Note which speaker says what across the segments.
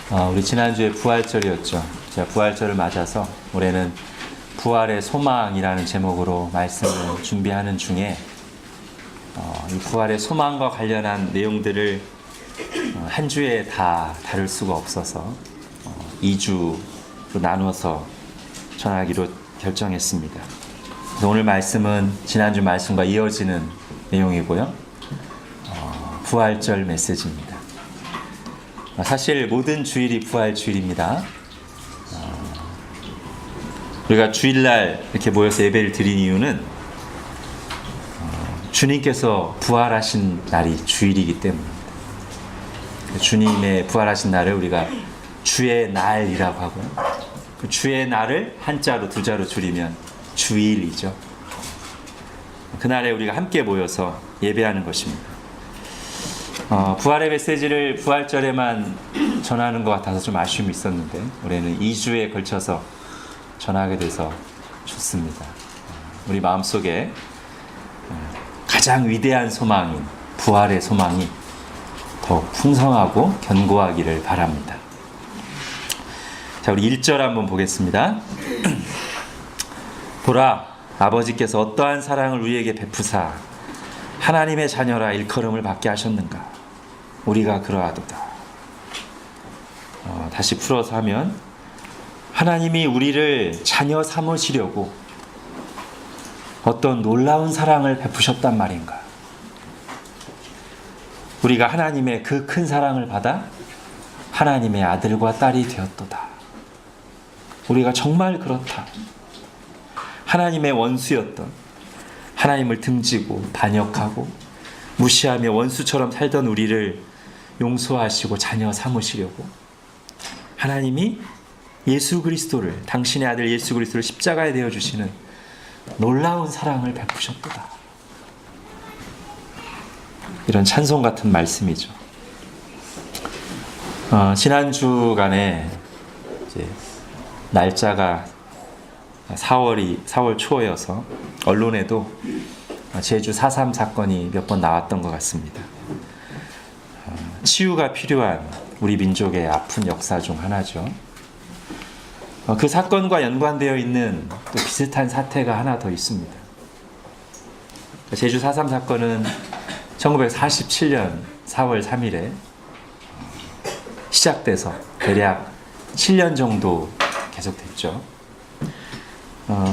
Speaker 1: 우리 지난주에 부활절이었죠. 제가 부활절을 맞아서 올해는 부활의 소망이라는 제목으로 말씀을 준비하는 중에 이 부활의 소망과 관련한 내용들을 한 주에 다 다룰 수가 없어서 2주로 나누어서 전하기로 결정했습니다. 그래서 오늘 말씀은 지난주 말씀과 이어지는 내용이고요. 부활절 메시지입니다. 사실 모든 주일이 부활주일입니다. 우리가 주일날 이렇게 모여서 예배를 드린 이유는 주님께서 부활하신 날이 주일이기 때문입니다. 주님의 부활하신 날을 우리가 주의 날이라고 하고요. 그 주의 날을 한자로 두자로 줄이면 주일이죠. 그날에 우리가 함께 모여서 예배하는 것입니다. 부활의 메시지를 부활절에만 전하는 것 같아서 좀 아쉬움이 있었는데 올해는 2주에 걸쳐서 전하게 돼서 좋습니다. 우리 마음속에 가장 위대한 소망인 부활의 소망이 더욱 풍성하고 견고하기를 바랍니다. 자, 우리 1절 한번 보겠습니다. 보라, 아버지께서 어떠한 사랑을 우리에게 베푸사 하나님의 자녀라 일컬음을 받게 하셨는가. 우리가 그러하도다. 다시 풀어서 하면 하나님이 우리를 자녀 삼으시려고 어떤 놀라운 사랑을 베푸셨단 말인가. 우리가 하나님의 그 큰 사랑을 받아 하나님의 아들과 딸이 되었도다. 우리가 정말 그렇다. 하나님의 원수였던, 하나님을 등지고 반역하고 무시하며 원수처럼 살던 우리를 용서하시고 자녀 삼으시려고 하나님이 예수 그리스도를, 당신의 아들 예수 그리스도를 십자가에 내어주시는 놀라운 사랑을 베푸셨도다. 이런 찬송 같은 말씀이죠. 지난 주간에 이제 날짜가 4월 초여서 언론에도 제주 4.3 사건이 몇 번 나왔던 것 같습니다. 치유가 필요한 우리 민족의 아픈 역사 중 하나죠. 그 사건과 연관되어 있는 또 비슷한 사태가 하나 더 있습니다. 제주 4.3 사건은 1947년 4월 3일에 시작돼서 대략 7년 정도 계속됐죠.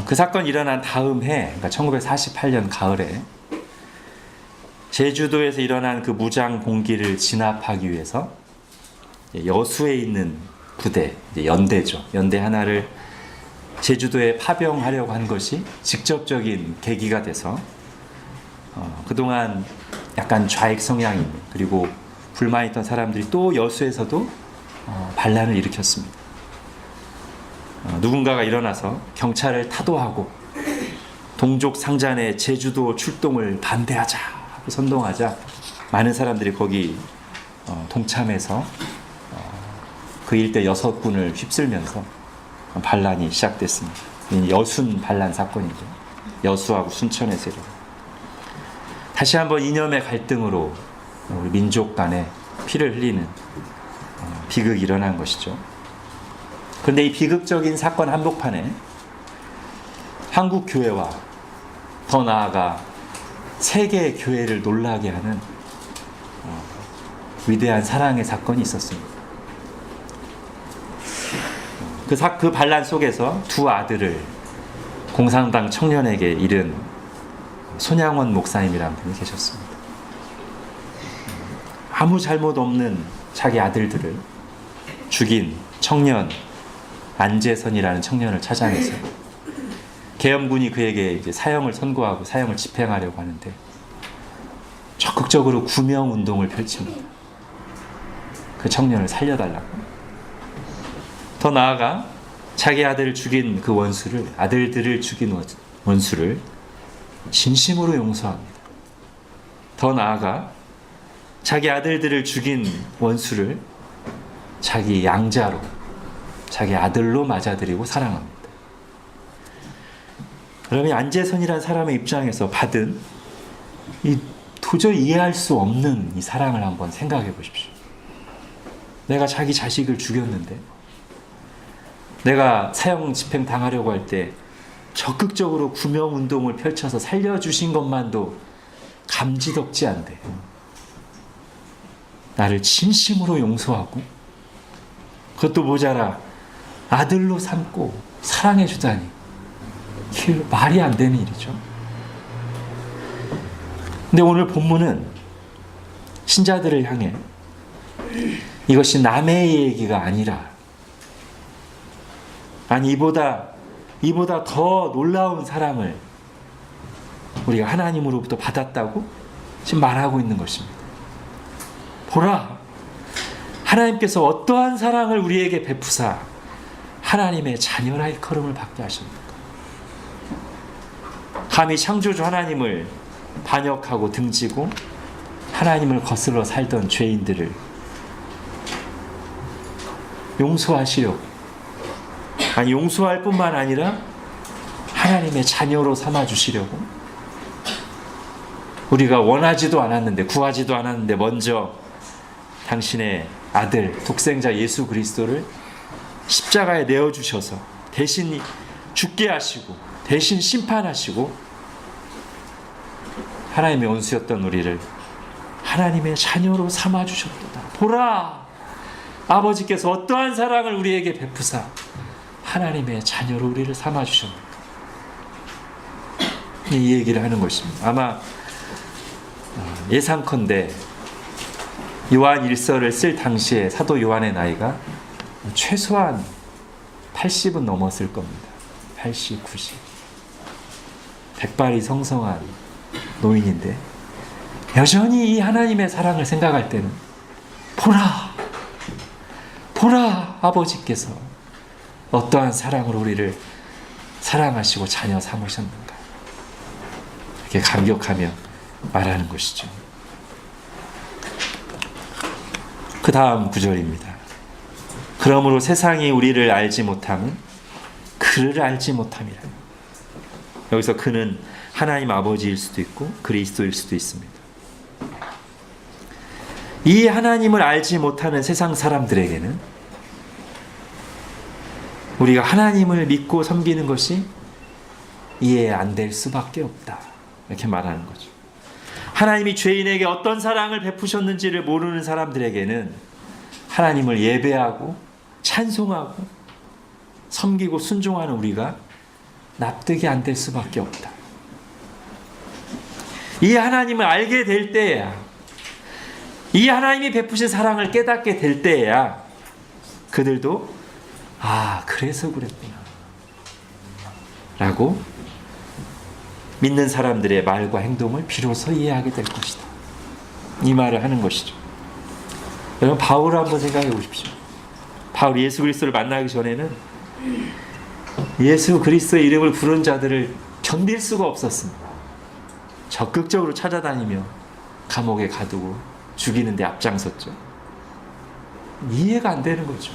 Speaker 1: 그 사건이 일어난 다음 해, 그러니까 1948년 가을에 제주도에서 일어난 그 무장 봉기를 진압하기 위해서 여수에 있는 부대, 연대죠. 연대 하나를 제주도에 파병하려고 한 것이 직접적인 계기가 돼서 그동안 약간 좌익 성향인 그리고 불만 있던 사람들이 또 여수에서도 반란을 일으켰습니다. 누군가가 일어나서 경찰을 타도하고 동족 상잔의 제주도 출동을 반대하자 하고 선동하자 많은 사람들이 거기 동참해서 그 일대 6군을 휩쓸면서 반란이 시작됐습니다. 여순 반란 사건이죠. 여수하고 순천의 세력. 다시 한번 이념의 갈등으로 우리 민족 간에 피를 흘리는 비극이 일어난 것이죠. 그런데 이 비극적인 사건 한복판에 한국 교회와 더 나아가 세계 교회를 놀라게 하는 위대한 사랑의 사건이 있었습니다. 그 반란 속에서 두 아들을 공산당 청년에게 잃은 손양원 목사님이라는 분이 계셨습니다. 아무 잘못 없는 자기 아들들을 죽인 청년 안재선이라는 청년을 찾아내서 계엄군이 그에게 이제 사형을 선고하고 사형을 집행하려고 하는데 적극적으로 구명 운동을 펼칩니다. 그 청년을 살려달라고. 더 나아가 자기 아들을 죽인 그 원수를, 아들들을 죽인 원수를 진심으로 용서합니다. 더 나아가 자기 아들들을 죽인 원수를 자기 양자로, 자기 아들로 맞아들이고 사랑합니다. 그러면 안재선이라는 사람의 입장에서 받은 이 도저히 이해할 수 없는 이 사랑을 한번 생각해 보십시오. 내가 자기 자식을 죽였는데, 내가 사형 집행 당하려고 할 때 적극적으로 구명운동을 펼쳐서 살려주신 것만도 감지덕지 않대. 나를 진심으로 용서하고 그것도 모자라 아들로 삼고 사랑해 주다니, 말이 안 되는 일이죠. 근데 오늘 본문은 신자들을 향해 이것이 남의 얘기가 아니라, 아니 이보다 더 놀라운 사랑을 우리가 하나님으로부터 받았다고 지금 말하고 있는 것입니다. 보라, 하나님께서 어떠한 사랑을 우리에게 베푸사 하나님의 자녀라 일컬음을 받게 하십니까? 감히 창조주 하나님을 반역하고 등지고 하나님을 거슬러 살던 죄인들을 용서하시려고, 아니 용서할 뿐만 아니라 하나님의 자녀로 삼아주시려고, 우리가 원하지도 않았는데, 구하지도 않았는데 먼저 당신의 아들 독생자 예수 그리스도를 십자가에 내어주셔서 대신 죽게 하시고 대신 심판하시고 하나님의 원수였던 우리를 하나님의 자녀로 삼아주셨도다. 보라, 아버지께서 어떠한 사랑을 우리에게 베푸사 하나님의 자녀로 우리를 삼아주셨는가. 이 얘기를 하는 것입니다. 아마 예상컨대 요한 일서를 쓸 당시에 사도 요한의 나이가 최소한 80은 넘었을 겁니다. 80, 90. 백발이 성성한 노인인데 여전히 이 하나님의 사랑을 생각할 때는 보라 아버지께서 어떠한 사랑으로 우리를 사랑하시고 자녀 삼으셨는가, 이렇게 감격하며 말하는 것이죠. 그 다음 구절입니다. 그러므로 세상이 우리를 알지 못함은 그를 알지 못함이라. 여기서 그는 하나님 아버지일 수도 있고 그리스도일 수도 있습니다. 이 하나님을 알지 못하는 세상 사람들에게는 우리가 하나님을 믿고 섬기는 것이 이해 안 될 수밖에 없다, 이렇게 말하는 거죠. 하나님이 죄인에게 어떤 사랑을 베푸셨는지를 모르는 사람들에게는 하나님을 예배하고 찬송하고 섬기고 순종하는 우리가 납득이 안 될 수밖에 없다. 이 하나님을 알게 될 때야, 이 하나님이 베푸신 사랑을 깨닫게 될 때야 그들도 그래서 그랬구나 라고 믿는 사람들의 말과 행동을 비로소 이해하게 될 것이다, 이 말을 하는 것이죠. 여러분, 바울을 한번 생각해 보십시오. 바울 예수 그리스도를 만나기 전에는 예수 그리스도의 이름을 부른 자들을 견딜 수가 없었습니다. 적극적으로 찾아다니며 감옥에 가두고 죽이는 데 앞장섰죠. 이해가 안 되는 거죠.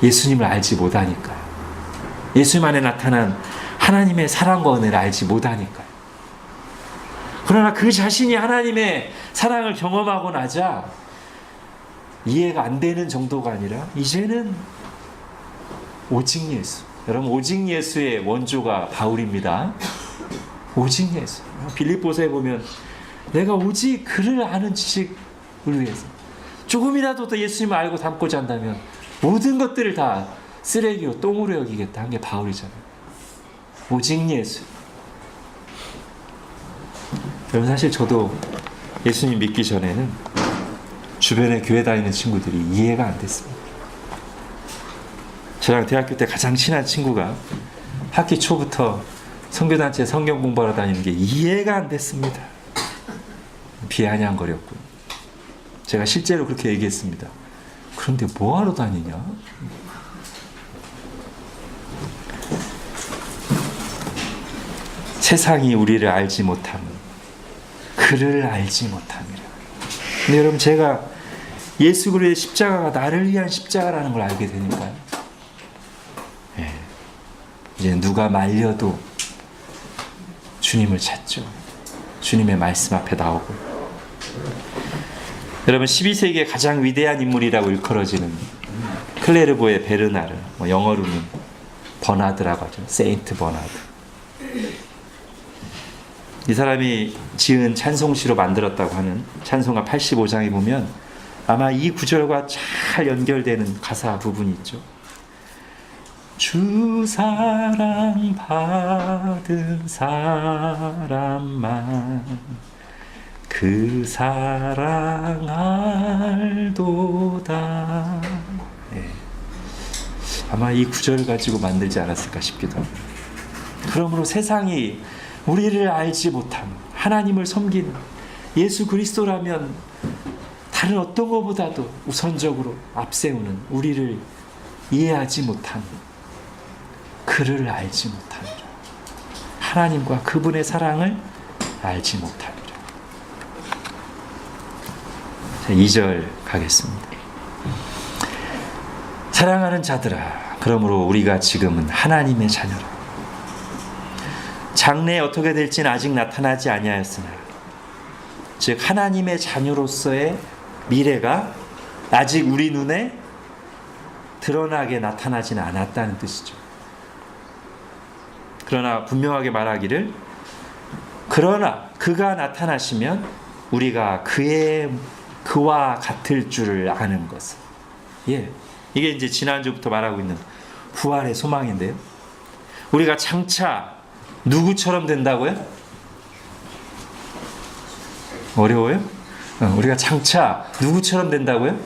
Speaker 1: 예수님을 알지 못하니까, 예수님 안에 나타난 하나님의 사랑과 은혜를 알지 못하니까요. 그러나 그 자신이 하나님의 사랑을 경험하고 나자 이해가 안 되는 정도가 아니라 이제는 오직 예수. 여러분, 오직 예수의 원조가 바울입니다. 오직 예수. 빌립보서에 보면 내가 오직 그를 아는 지식을 위해서 조금이라도 더 예수님을 알고 닮고자 한다면 모든 것들을 다 쓰레기로 똥으로 여기겠다 한 게 바울이잖아요. 오직 예수. 여러분, 사실 저도 예수님 믿기 전에는 주변에 교회 다니는 친구들이 이해가 안 됐습니다. 저랑 대학교 때 가장 친한 친구가 학기 초부터 선교단체 성경 공부하러 다니는 게 이해가 안 됐습니다. 비아냥거렸고, 제가 실제로 그렇게 얘기했습니다. 그런데 뭐하러 다니냐? 세상이 우리를 알지 못함은 그를 알지 못함이라. 근데 여러분, 제가 예수 그리스도의 십자가가 나를 위한 십자가라는 걸 알게 되니까요, 이제 누가 말려도 주님을 찾죠. 주님의 말씀 앞에 나오고, 여러분 12세기의 가장 위대한 인물이라고 일컬어지는 클레르보의 베르나르, 영어로는 버나드라고 하죠. 세인트 버나드. 이 사람이 지은 찬송시로 만들었다고 하는 찬송가 85장에 보면 아마 이 구절과 잘 연결되는 가사 부분이 있죠. 주 사랑 받은 사람만 그 사랑 알도다. 네. 아마 이 구절을 가지고 만들지 않았을까 싶기도 합니다. 그러므로 세상이 우리를 알지 못하는, 하나님을 섬기는 예수 그리스도라면 다른 어떤 것보다도 우선적으로 앞세우는, 우리를 이해하지 못하는, 그를 알지 못하느라, 하나님과 그분의 사랑을 알지 못하느라. 자, 2절 가겠습니다. 사랑하는 자들아, 그러므로 우리가 지금은 하나님의 자녀라. 장래에 어떻게 될지는 아직 나타나지 아니하였으나, 즉 하나님의 자녀로서의 미래가 아직 우리 눈에 드러나게 나타나지는 않았다는 뜻이죠. 그러나 분명하게 말하기를, 그러나 그가 나타나시면 우리가 그와 같을 줄을 아는 것을. 이게 이제 지난주부터 말하고 있는 부활의 소망인데요. 우리가 장차 누구처럼 된다고요? 어려워요? 우리가 장차 누구처럼 된다고요?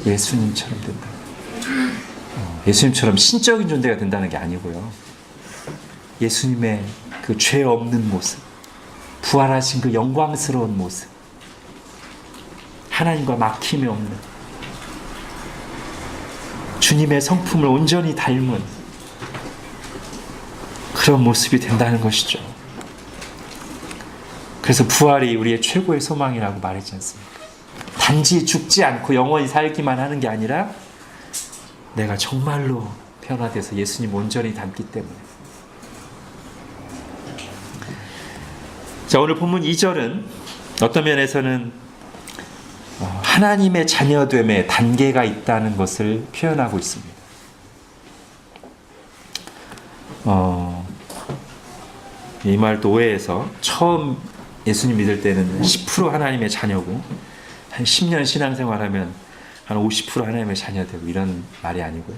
Speaker 1: 예수님처럼 된다. 예수님처럼 신적인 존재가 된다는 게 아니고요. 예수님의 그 죄 없는 모습, 부활하신 그 영광스러운 모습, 하나님과 막힘이 없는 주님의 성품을 온전히 닮은 그런 모습이 된다는 것이죠. 그래서 부활이 우리의 최고의 소망이라고 말했지 않습니까? 단지 죽지 않고 영원히 살기만 하는 게 아니라 내가 정말로 변화돼서 예수님 온전히 닮기 때문에. 자, 오늘 본문 2절은 어떤 면에서는 하나님의 자녀됨의 단계가 있다는 것을 표현하고 있습니다. 이 말도 오해해서 처음 예수님 믿을 때는 10% 하나님의 자녀고 한 10년 신앙생활하면 한 50% 하나님의 자녀 되고 이런 말이 아니고요.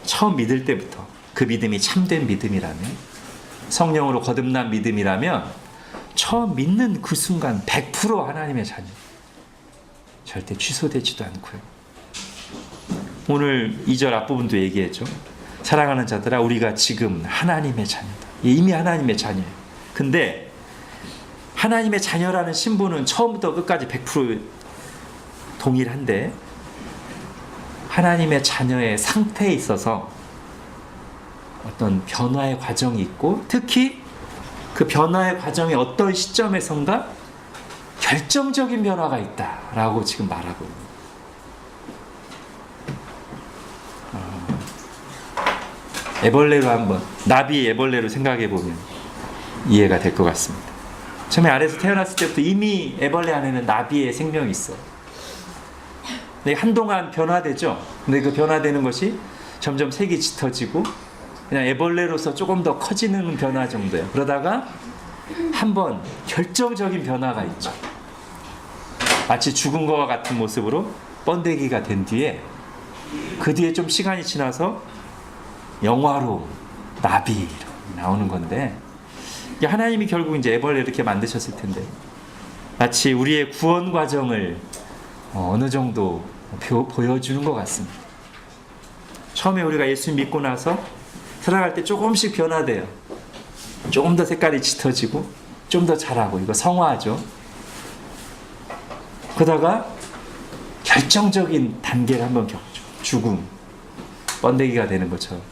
Speaker 1: 처음 믿을 때부터 그 믿음이 참된 믿음이라면, 성령으로 거듭난 믿음이라면 처음 믿는 그 순간 100% 하나님의 자녀. 절대 취소되지도 않고요. 오늘 2절 앞부분도 얘기했죠. 사랑하는 자들아, 우리가 지금 하나님의 자녀다. 이미 하나님의 자녀예요. 근데 하나님의 자녀라는 신분은 처음부터 끝까지 100% 동일한데, 하나님의 자녀의 상태에 있어서 어떤 변화의 과정이 있고, 특히 그 변화의 과정이 어떤 시점에선가 결정적인 변화가 있다라고 지금 말하고 있습니다. 애벌레로 한번, 나비 애벌레로 생각해 보면 이해가 될 것 같습니다. 처음에 아래에서 태어났을 때부터 이미 애벌레 안에는 나비의 생명이 있어요. 근데 한동안 변화되죠. 근데 그 변화되는 것이 점점 색이 짙어지고 그냥 애벌레로서 조금 더 커지는 변화 정도예요. 그러다가 한번 결정적인 변화가 있죠. 마치 죽은 것과 같은 모습으로 번데기가 된 뒤에, 그 뒤에 좀 시간이 지나서 영화로 나비로 나오는 건데, 하나님이 결국 이제 애벌레 이렇게 만드셨을 텐데, 마치 우리의 구원 과정을 어느 정도 보여주는 것 같습니다. 처음에 우리가 예수 믿고 나서 살아갈 때 조금씩 변화돼요. 조금 더 색깔이 짙어지고 좀 더 자라고, 이거 성화죠. 그러다가 결정적인 단계를 한번 겪죠. 죽음, 번데기가 되는 것처럼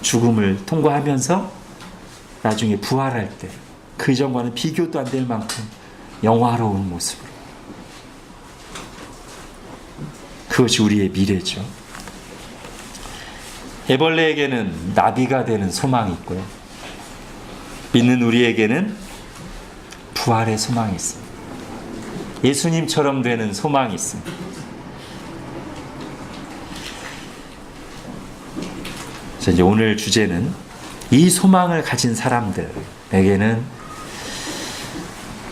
Speaker 1: 죽음을 통과하면서 나중에 부활할 때 그 이전과는 비교도 안 될 만큼 영화로운 모습으로. 그것이 우리의 미래죠. 애벌레에게는 나비가 되는 소망이 있고요, 믿는 우리에게는 부활의 소망이 있습니다. 예수님처럼 되는 소망이 있습니다. 그래서 이제 오늘 주제는 이 소망을 가진 사람들에게는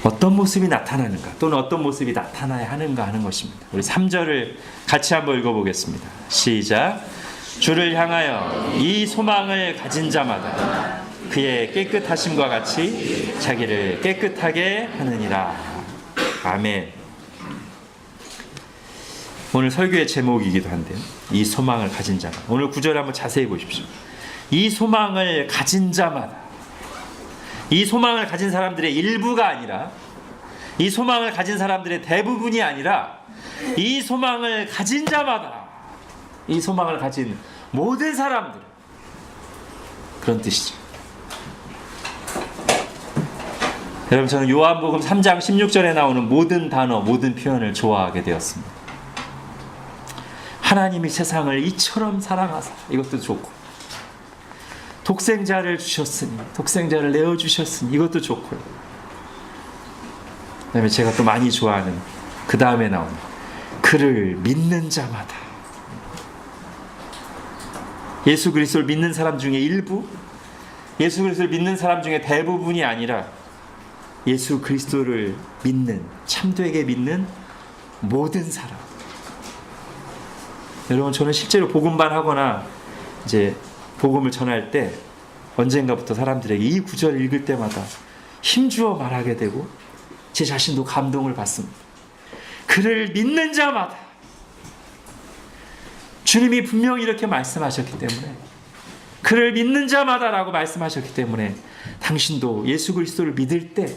Speaker 1: 어떤 모습이 나타나는가, 또는 어떤 모습이 나타나야 하는가 하는 것입니다. 우리 3절을 같이 한번 읽어보겠습니다. 시작. 주를 향하여 이 소망을 가진 자마다 그의 깨끗하심과 같이 자기를 깨끗하게 하느니라. 아멘. 오늘 설교의 제목이기도 한데요. 이 소망을 가진 자마다. 오늘 9절 한번 자세히 보십시오. 이 소망을 가진 자마다. 이 소망을 가진 사람들의 일부가 아니라, 이 소망을 가진 사람들의 대부분이 아니라, 이 소망을 가진 자마다, 이 소망을 가진 모든 사람들, 그런 뜻이죠. 여러분, 저는 요한복음 3장 16절에 나오는 모든 단어, 모든 표현을 좋아하게 되었습니다. 하나님이 세상을 이처럼 사랑하사, 이것도 좋고, 독생자를 주셨으니, 독생자를 내어주셨으니, 이것도 좋고요. 그 다음에 제가 또 많이 좋아하는 그 다음에 나오는 그를 믿는 자마다, 예수 그리스도를 믿는 사람 중에 일부, 예수 그리스도를 믿는 사람 중에 대부분이 아니라 예수 그리스도를 믿는, 참되게 믿는 모든 사람. 여러분, 저는 실제로 복음반 하거나 이제 복음을 전할 때 언젠가부터 사람들에게 이 구절을 읽을 때마다 힘주어 말하게 되고 제 자신도 감동을 받습니다. 그를 믿는 자마다. 주님이 분명히 이렇게 말씀하셨기 때문에, 그를 믿는 자마다라고 말씀하셨기 때문에 당신도 예수 그리스도를 믿을 때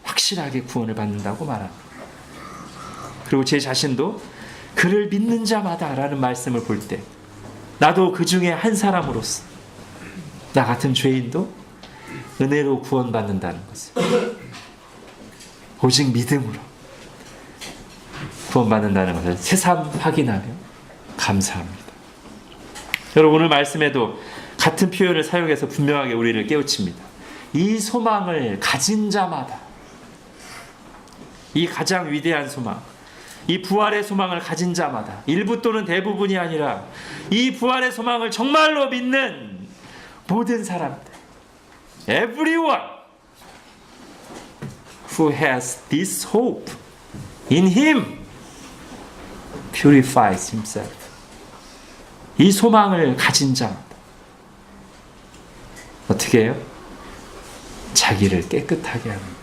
Speaker 1: 확실하게 구원을 받는다고 말합니다. 그리고 제 자신도 그를 믿는 자마다라는 말씀을 볼 때 나도 그 중에 한 사람으로서, 나 같은 죄인도 은혜로 구원받는다는 것을, 오직 믿음으로 구원받는다는 것을 새삼 확인하며 감사합니다. 여러분, 오늘 말씀에도 같은 표현을 사용해서 분명하게 우리를 깨우칩니다. 이 소망을 가진 자마다, 이 가장 위대한 소망, 이 부활의 소망을 가진 자마다, 일부 또는 대부분이 아니라 이 부활의 소망을 정말로 믿는 모든 사람들, everyone who has this hope in him purifies himself. 이 소망을 가진 자마다 어떻게 해요? 자기를 깨끗하게 합니다.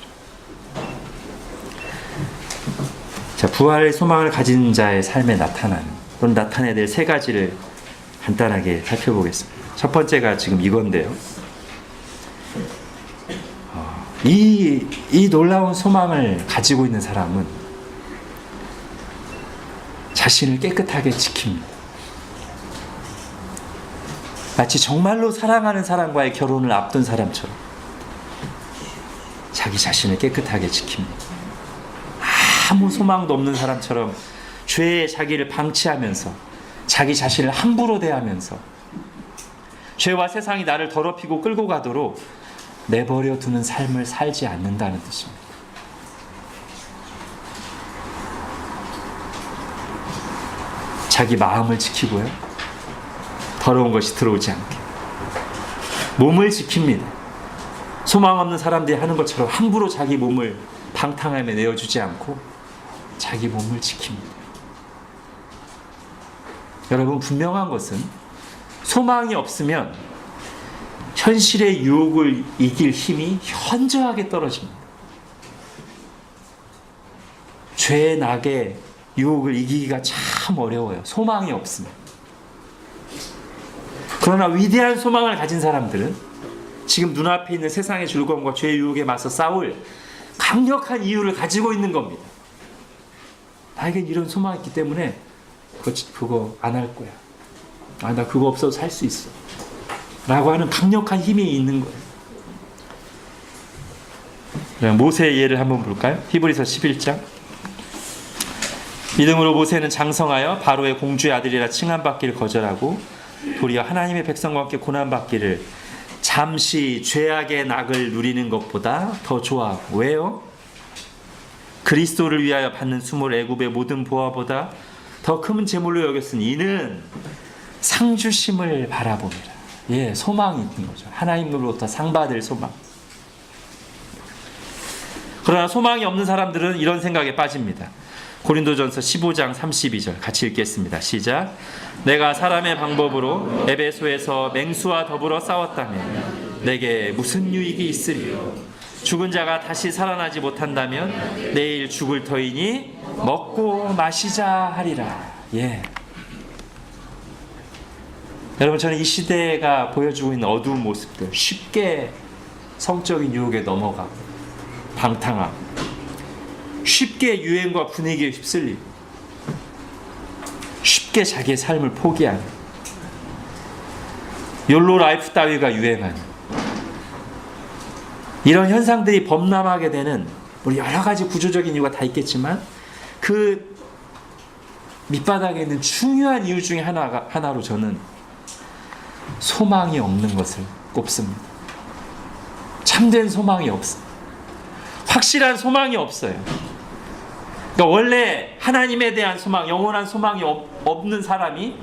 Speaker 1: 자, 부활의 소망을 가진 자의 삶에 나타나는, 또는 나타내야 될 세 가지를 간단하게 살펴보겠습니다. 첫 번째가 지금 이건데요. 이 놀라운 소망을 가지고 있는 사람은 자신을 깨끗하게 지킵니다. 마치 정말로 사랑하는 사람과의 결혼을 앞둔 사람처럼 자기 자신을 깨끗하게 지킵니다. 아무 소망도 없는 사람처럼 죄에 자기를 방치하면서 자기 자신을 함부로 대하면서 죄와 세상이 나를 더럽히고 끌고 가도록 내버려 두는 삶을 살지 않는다는 뜻입니다. 자기 마음을 지키고요, 더러운 것이 들어오지 않게 몸을 지킵니다. 소망 없는 사람들이 하는 것처럼 함부로 자기 몸을 방탕함에 내어주지 않고 자기 몸을 지킵니다. 여러분, 분명한 것은 소망이 없으면 현실의 유혹을 이길 힘이 현저하게 떨어집니다. 죄의 낙의 유혹을 이기기가 참 어려워요. 소망이 없으면. 그러나 위대한 소망을 가진 사람들은 지금 눈앞에 있는 세상의 즐거움과 죄의 유혹에 맞서 싸울 강력한 이유를 가지고 있는 겁니다. 나에겐 이런 소망이 있기 때문에 그거 안 할 거야. 나 그거 없어도 살 수 있어. 라고 하는 강력한 힘이 있는 거예요. 모세의 예를 한번 볼까요? 히브리서 11장. 믿음으로 모세는 장성하여 바로의 공주의 아들이라 칭함받기를 거절하고 도리어 하나님의 백성과 함께 고난받기를 잠시 죄악의 낙을 누리는 것보다 더 좋아하고. 왜요? 그리스도를 위하여 받는 수모를 애굽의 모든 보화보다 더 큰 제물로 여겼으니 이는 상주심을 바라봅니다. 예, 소망이 있는 거죠. 하나님으로부터 상 받을 소망. 그러나 소망이 없는 사람들은 이런 생각에 빠집니다. 고린도전서 15장 32절 같이 읽겠습니다. 시작. 내가 사람의 방법으로 에베소에서 맹수와 더불어 싸웠다면 내게 무슨 유익이 있으리요? 죽은 자가 다시 살아나지 못한다면 내일 죽을 터이니 먹고 마시자 하리라. 예. 여러분, 저는 이 시대가 보여주고 있는 어두운 모습들, 쉽게 성적인 유혹에 넘어가고 방탕함, 쉽게 유행과 분위기에 휩쓸리고 쉽게 자기의 삶을 포기하는 욜로 라이프 따위가 유행하는 이런 현상들이 범람하게 되는 우리 여러 가지 구조적인 이유가 다 있겠지만 그 밑바닥에 있는 중요한 이유 중에 하나로 저는 소망이 없는 것을 꼽습니다. 참된 소망이 없어요. 확실한 소망이 없어요. 그러니까 원래 하나님에 대한 소망, 영원한 소망이 없는 사람이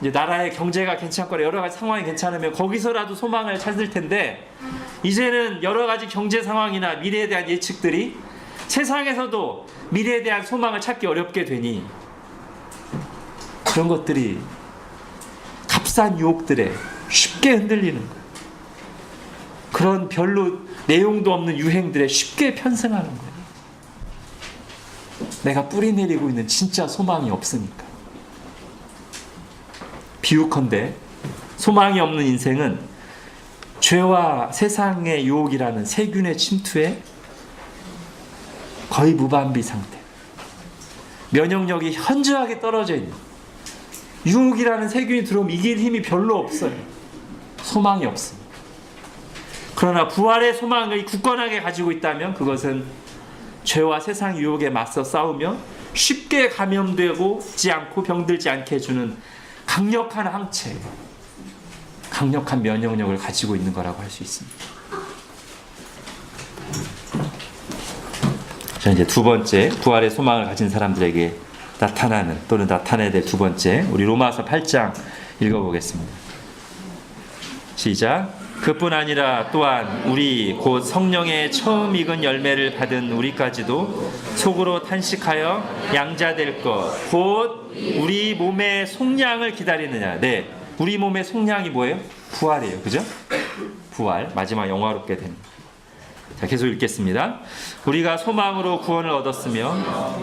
Speaker 1: 이제 나라의 경제가 괜찮거나 여러 가지 상황이 괜찮으면 거기서라도 소망을 찾을 텐데 이제는 여러 가지 경제 상황이나 미래에 대한 예측들이 세상에서도 미래에 대한 소망을 찾기 어렵게 되니 그런 것들이 값싼 유혹들에 쉽게 흔들리는 거예요. 그런 별로 내용도 없는 유행들에 쉽게 편승하는 거예요. 내가 뿌리 내리고 있는 진짜 소망이 없으니까. 비유컨대 소망이 없는 인생은 죄와 세상의 유혹이라는 세균의 침투에 거의 무방비 상태, 면역력이 현저하게 떨어져 있는, 유혹이라는 세균이 들어오면 이길 힘이 별로 없어요. 소망이 없습니다. 그러나 부활의 소망을 굳건하게 가지고 있다면 그것은 죄와 세상 유혹에 맞서 싸우며 쉽게 감염되지 않고 병들지 않게 해주는 강력한 항체, 강력한 면역력을 가지고 있는 거라고 할 수 있습니다. 자, 이제 두 번째, 부활의 소망을 가진 사람들에게 나타나는 또는 나타내야 될 두 번째, 우리 로마서 8장 읽어보겠습니다. 시작. 그뿐 아니라 또한 우리 곧 성령의 처음 익은 열매를 받은 우리까지도 속으로 탄식하여 양자될 것 곧 우리 몸의 속량을 기다리느냐. 네, 우리 몸의 속량이 뭐예요? 부활이에요. 그죠? 부활, 마지막 영화롭게 됩니다. 자, 계속 읽겠습니다. 우리가 소망으로 구원을 얻었으며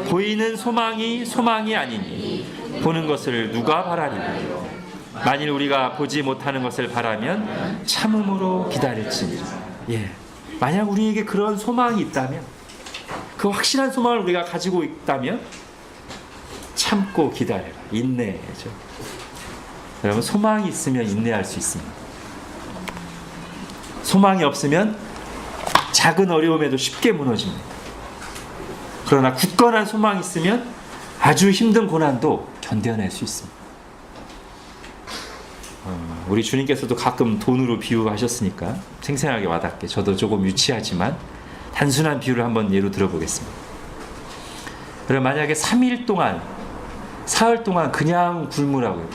Speaker 1: 보이는 소망이 소망이 아니니 보는 것을 누가 바라리요? 만일 우리가 보지 못하는 것을 바라면 참음으로 기다릴지니라. 예, 만약 우리에게 그런 소망이 있다면, 그 확실한 소망을 우리가 가지고 있다면 참고 기다려라. 인내죠. 여러분, 소망이 있으면 인내할 수 있습니다. 소망이 없으면 작은 어려움에도 쉽게 무너집니다. 그러나 굳건한 소망이 있으면 아주 힘든 고난도 견뎌낼 수 있습니다. 우리 주님께서도 가끔 돈으로 비유하셨으니까 생생하게 와닿게, 저도 조금 유치하지만 단순한 비유를 한번 예로 들어보겠습니다. 그럼 만약에 3일 동안, 사흘 동안 그냥 굶으라고요.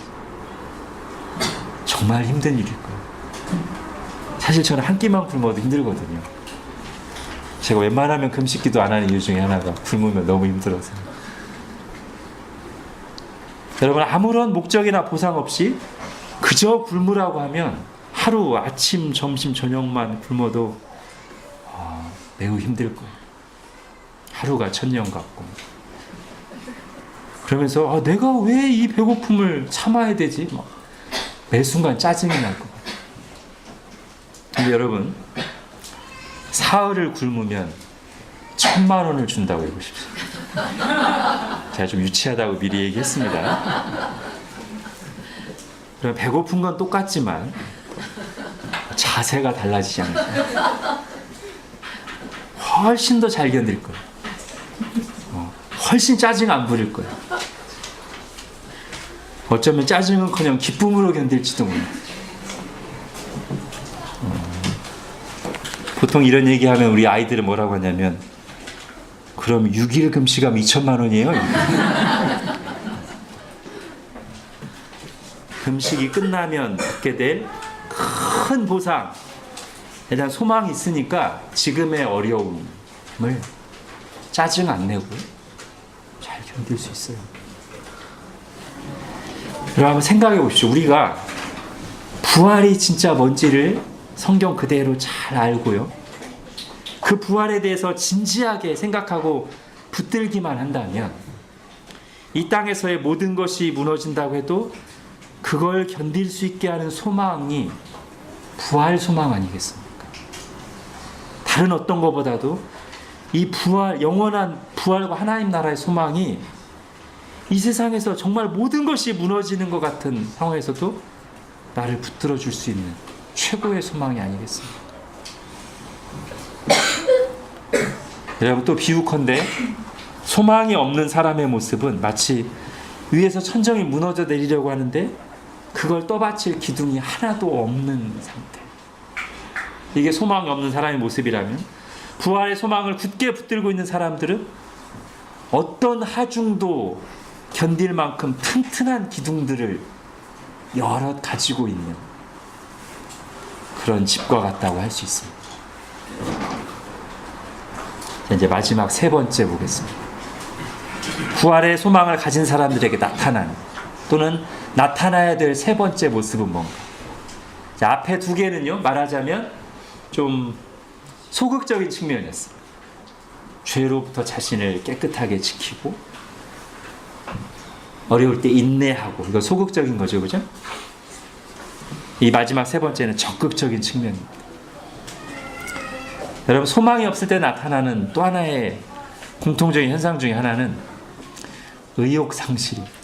Speaker 1: 정말 힘든 일일 거예요. 사실 저는 한 끼만 굶어도 힘들거든요. 제가 웬만하면 금식기도 안 하는 이유 중에 하나가 굶으면 너무 힘들어서. 여러분, 아무런 목적이나 보상 없이 그저 굶으라고 하면 하루 아침, 점심, 저녁만 굶어도 매우 힘들 거예요. 하루가 천년 같고. 그러면서 내가 왜 이 배고픔을 참아야 되지? 매 순간 짜증이 날 것 같아요. 근데 여러분, 사흘을 굶으면 1,000만 원을 준다고 해보십시오. 제가 좀 유치하다고 미리 얘기했습니다. 그럼 배고픈 건 똑같지만 자세가 달라지지 않을까. 훨씬 더 잘 견딜 거예요. 훨씬 짜증 안 부릴 거예요. 어쩌면 짜증은커녕 기쁨으로 견딜지도 몰라요. 보통 이런 얘기하면 우리 아이들은 뭐라고 하냐면 그럼 6일 금식하면 2천만 원이에요. 금식이 끝나면 받게 될 큰 보상에 대한 소망이 있으니까 지금의 어려움을 짜증 안 내고 잘 견딜 수 있어요. 여러분 생각해 보십시오. 우리가 부활이 진짜 뭔지를 성경 그대로 잘 알고요. 그 부활에 대해서 진지하게 생각하고 붙들기만 한다면 이 땅에서의 모든 것이 무너진다고 해도 그걸 견딜 수 있게 하는 소망이 부활 소망 아니겠습니까? 다른 어떤 것보다도 이 부활, 영원한 부활과 하나님 나라의 소망이 이 세상에서 정말 모든 것이 무너지는 것 같은 상황에서도 나를 붙들어 줄 수 있는 최고의 소망이 아니겠습니까? 여러분 또 비유컨대 소망이 없는 사람의 모습은 마치 위에서 천정이 무너져 내리려고 하는데 그걸 떠받칠 기둥이 하나도 없는 상태. 이게 소망이 없는 사람의 모습이라면 부활의 소망을 굳게 붙들고 있는 사람들은 어떤 하중도 견딜 만큼 튼튼한 기둥들을 여럿 가지고 있는 그런 집과 같다고 할 수 있습니다. 이제 마지막 세 번째 보겠습니다. 부활의 소망을 가진 사람들에게 나타나는 또는 나타나야 될 세 번째 모습은 뭔가? 자, 앞에 두 개는요, 말하자면 좀 소극적인 측면이었습니다. 죄로부터 자신을 깨끗하게 지키고 어려울 때 인내하고, 이거 소극적인 거죠, 그죠? 이 마지막 세 번째는 적극적인 측면입니다. 여러분, 소망이 없을 때 나타나는 또 하나의 공통적인 현상 중에 하나는 의욕 상실입니다.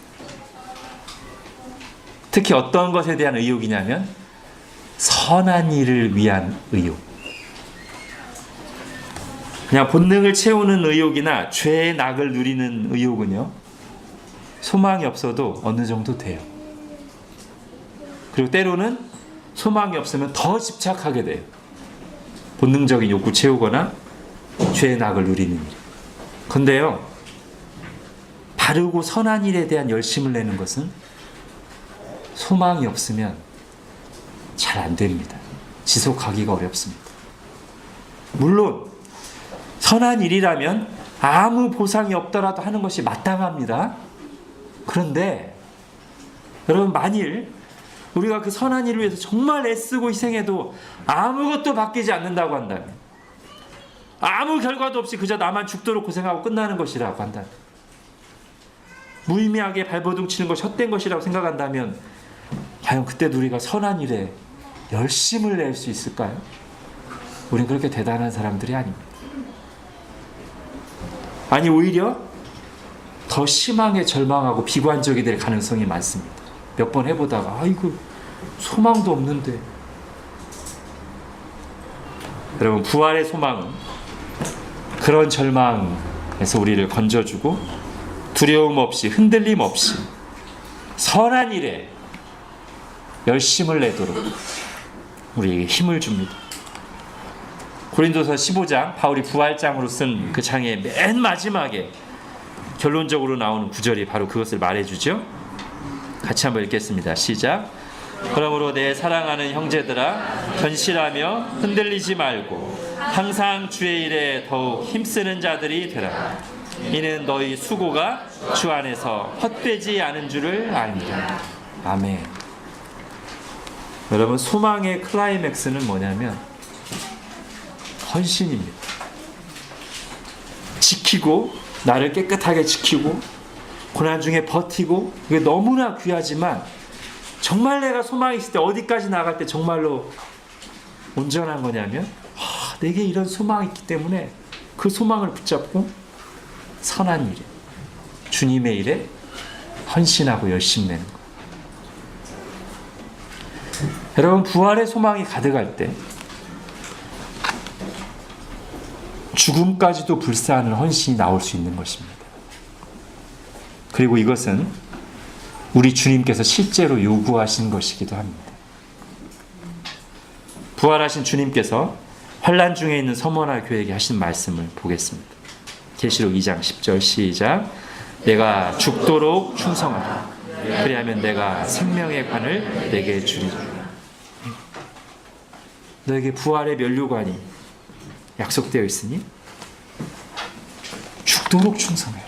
Speaker 1: 특히 어떤 것에 대한 의욕이냐면 선한 일을 위한 의욕. 그냥 본능을 채우는 의욕이나 죄의 낙을 누리는 의욕은요, 소망이 없어도 어느 정도 돼요. 그리고 때로는 소망이 없으면 더 집착하게 돼요. 본능적인 욕구 채우거나 죄의 낙을 누리는 일. 근데요, 바르고 선한 일에 대한 열심을 내는 것은 소망이 없으면 잘 안 됩니다. 지속하기가 어렵습니다. 물론 선한 일이라면 아무 보상이 없더라도 하는 것이 마땅합니다. 그런데 여러분, 만일 우리가 그 선한 일을 위해서 정말 애쓰고 희생해도 아무것도 바뀌지 않는다고 한다면, 아무 결과도 없이 그저 나만 죽도록 고생하고 끝나는 것이라고 한다면, 무의미하게 발버둥 치는 것이 헛된 것이라고 생각한다면 과연 그때도 우리가 선한 일에 열심을 낼 수 있을까요? 우린 그렇게 대단한 사람들이 아닙니다. 아니, 오히려 더 심하게 절망하고 비관적이 될 가능성이 많습니다. 몇 번 해보다가 아이고, 소망도 없는데. 여러분, 부활의 소망은 그런 절망에서 우리를 건져주고 두려움 없이, 흔들림 없이 선한 일에 열심을 내도록 우리에게 힘을 줍니다. 고린도서 15장, 바울이 부활장으로 쓴 그 장의 맨 마지막에 결론적으로 나오는 구절이 바로 그것을 말해주죠. 같이 한번 읽겠습니다. 시작. 그러므로 내 사랑하는 형제들아, 견실하며 흔들리지 말고 항상 주의 일에 더욱 힘쓰는 자들이 되라. 이는 너희 수고가 주 안에서 헛되지 않은 줄을 아니라. 아멘. 여러분, 소망의 클라이맥스는 뭐냐면 헌신입니다. 지키고, 나를 깨끗하게 지키고 고난 중에 버티고, 이게 너무나 귀하지만 정말 내가 소망이 있을 때 어디까지 나갈 때 정말로 온전한 거냐면, 내게 이런 소망이 있기 때문에 그 소망을 붙잡고 선한 일에, 주님의 일에 헌신하고 열심 내는 것. 여러분, 부활의 소망이 가득할 때 죽음까지도 불사하는 헌신이 나올 수 있는 것입니다. 그리고 이것은 우리 주님께서 실제로 요구하신 것이기도 합니다. 부활하신 주님께서 환난 중에 있는 서머나 교회에게 하신 말씀을 보겠습니다. 계시록 2장 10절 시작. 내가 죽도록 충성하라. 그리하면 내가 생명의 관을 내게 주리라. 너에게 부활의 면류관이 약속되어 있으니 죽도록 충성해라.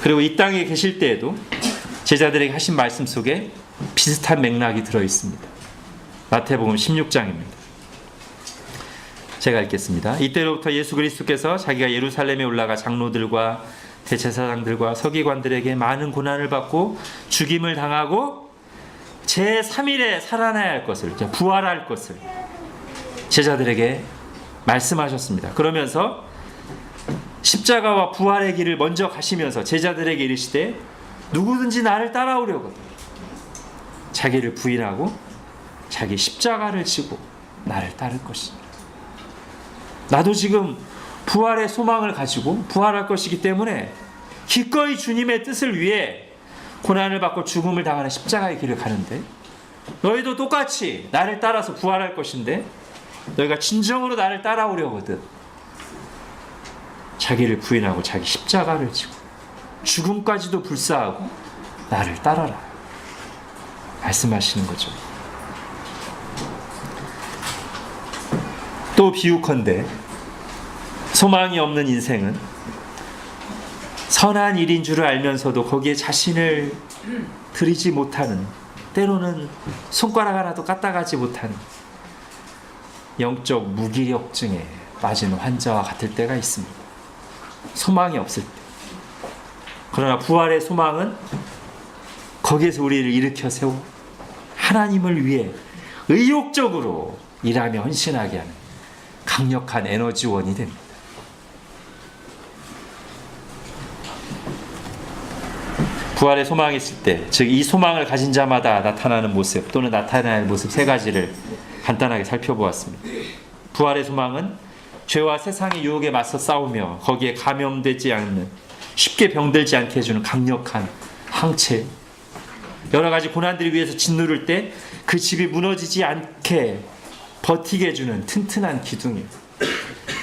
Speaker 1: 그리고 이 땅에 계실 때에도 제자들에게 하신 말씀 속에 비슷한 맥락이 들어있습니다. 마태복음 16장입니다. 제가 읽겠습니다. 이때로부터 예수 그리스도께서 자기가 예루살렘에 올라가 장로들과 대제사장들과 서기관들에게 많은 고난을 받고 죽임을 당하고 제3일에 살아나야 할 것을, 부활할 것을 제자들에게 말씀하셨습니다. 그러면서 십자가와 부활의 길을 먼저 가시면서 제자들에게 이르시되 누구든지 나를 따라오려거든 자기를 부인하고 자기 십자가를 지고 나를 따를 것이다. 나도 지금 부활의 소망을 가지고 부활할 것이기 때문에 기꺼이 주님의 뜻을 위해 고난을 받고 죽음을 당하는 십자가의 길을 가는데, 너희도 똑같이 나를 따라서 부활할 것인데 너희가 진정으로 나를 따라오려거든 자기를 부인하고 자기 십자가를 지고 죽음까지도 불사하고 나를 따라라 말씀하시는 거죠. 또 비유컨대 소망이 없는 인생은 선한 일인 줄을 알면서도 거기에 자신을 들이지 못하는, 때로는 손가락 하나도 까딱하지 못하는 영적 무기력증에 빠진 환자와 같을 때가 있습니다. 소망이 없을 때. 그러나 부활의 소망은 거기에서 우리를 일으켜 세우고 하나님을 위해 의욕적으로 일하며 헌신하게 하는 강력한 에너지원이 됩니다. 부활의 소망이 있을 때, 즉 이 소망을 가진 자마다 나타나는 모습 또는 나타나는 모습 세 가지를 간단하게 살펴보았습니다. 부활의 소망은 죄와 세상의 유혹에 맞서 싸우며 거기에 감염되지 않는, 쉽게 병들지 않게 해주는 강력한 항체, 여러 가지 고난들을 위해서 짓누를 때 그 집이 무너지지 않게 버티게 해주는 튼튼한 기둥이에요.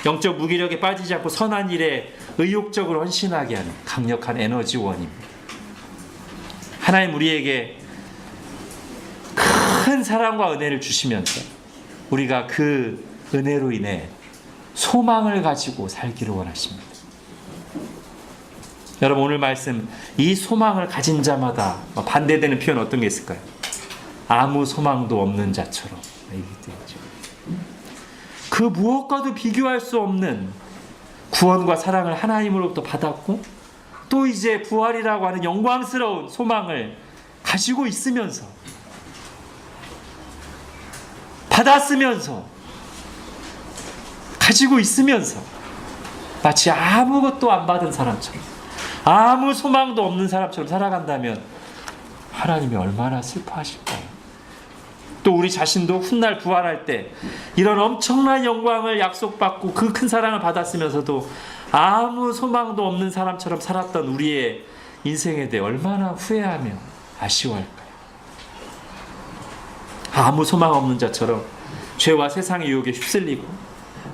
Speaker 1: 영적 무기력에 빠지지 않고 선한 일에 의욕적으로 헌신하게 하는 강력한 에너지원입니다. 하나님 우리에게 큰 사랑과 은혜를 주시면서 우리가 그 은혜로 인해 소망을 가지고 살기를 원하십니다. 여러분 오늘 말씀, 이 소망을 가진 자마다 반대되는 표현 어떤 게 있을까요? 아무 소망도 없는 자처럼. 그 무엇과도 비교할 수 없는 구원과 사랑을 하나님으로부터 받았고 또 이제 부활이라고 하는 영광스러운 소망을 가지고 있으면서, 받았으면서, 가지고 있으면서 마치 아무것도 안 받은 사람처럼, 아무 소망도 없는 사람처럼 살아간다면 하나님이 얼마나 슬퍼하실까요? 또 우리 자신도 훗날 부활할 때 이런 엄청난 영광을 약속받고 그 큰 사랑을 받았으면서도 아무 소망도 없는 사람처럼 살았던 우리의 인생에 대해 얼마나 후회하며 아쉬워할까요? 아무 소망 없는 자처럼 죄와 세상의 유혹에 휩쓸리고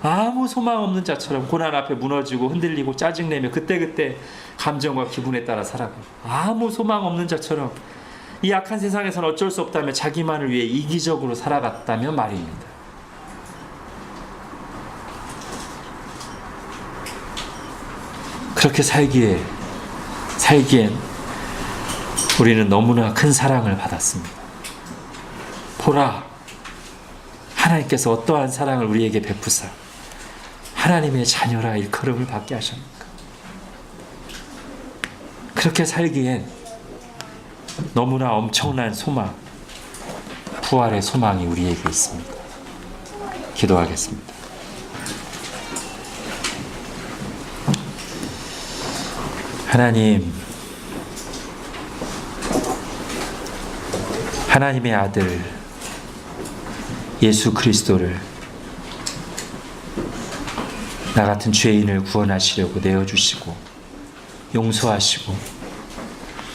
Speaker 1: 아무 소망 없는 자처럼 고난 앞에 무너지고 흔들리고 짜증내며 그때그때 감정과 기분에 따라 살아가고, 아무 소망 없는 자처럼 이 악한 세상에서는 어쩔 수 없다며 자기만을 위해 이기적으로 살아갔다면 말입니다. 그렇게 살기엔 우리는 너무나 큰 사랑을 받았습니다. 보라, 하나님께서 어떠한 사랑을 우리에게 베푸사 하나님의 자녀라 일컬음을 받게 하셨습니까? 그렇게 살기엔 너무나 엄청난 소망, 부활의 소망이 우리에게 있습니다. 기도하겠습니다. 하나님, 하나님의 아들 예수 그리스도를 나 같은 죄인을 구원하시려고 내어주시고 용서하시고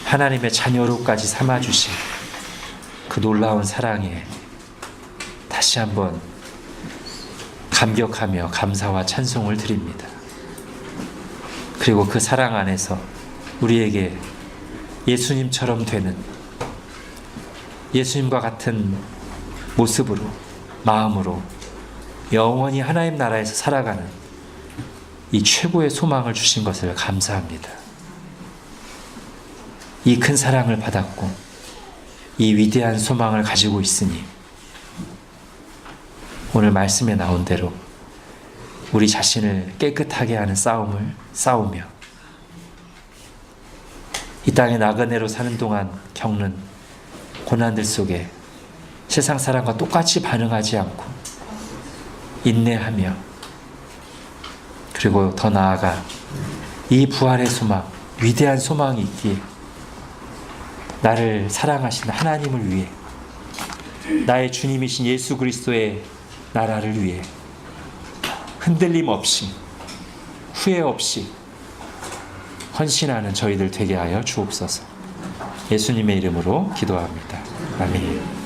Speaker 1: 하나님의 자녀로까지 삼아주신 그 놀라운 사랑에 다시 한번 감격하며 감사와 찬송을 드립니다. 그리고 그 사랑 안에서 우리에게 예수님처럼 되는, 예수님과 같은 모습으로, 마음으로 영원히 하나님 나라에서 살아가는 이 최고의 소망을 주신 것을 감사합니다. 이 큰 사랑을 받았고 이 위대한 소망을 가지고 있으니 오늘 말씀에 나온 대로 우리 자신을 깨끗하게 하는 싸움을 싸우며 이 땅에 나그네로 사는 동안 겪는 고난들 속에 세상 사람과 똑같이 반응하지 않고 인내하며, 그리고 더 나아가 이 부활의 소망, 위대한 소망이 있기에 나를 사랑하신 하나님을 위해, 나의 주님이신 예수 그리스도의 나라를 위해 흔들림 없이, 후회 없이 헌신하는 저희들 되게 하여 주옵소서. 예수님의 이름으로 기도합니다. 아멘.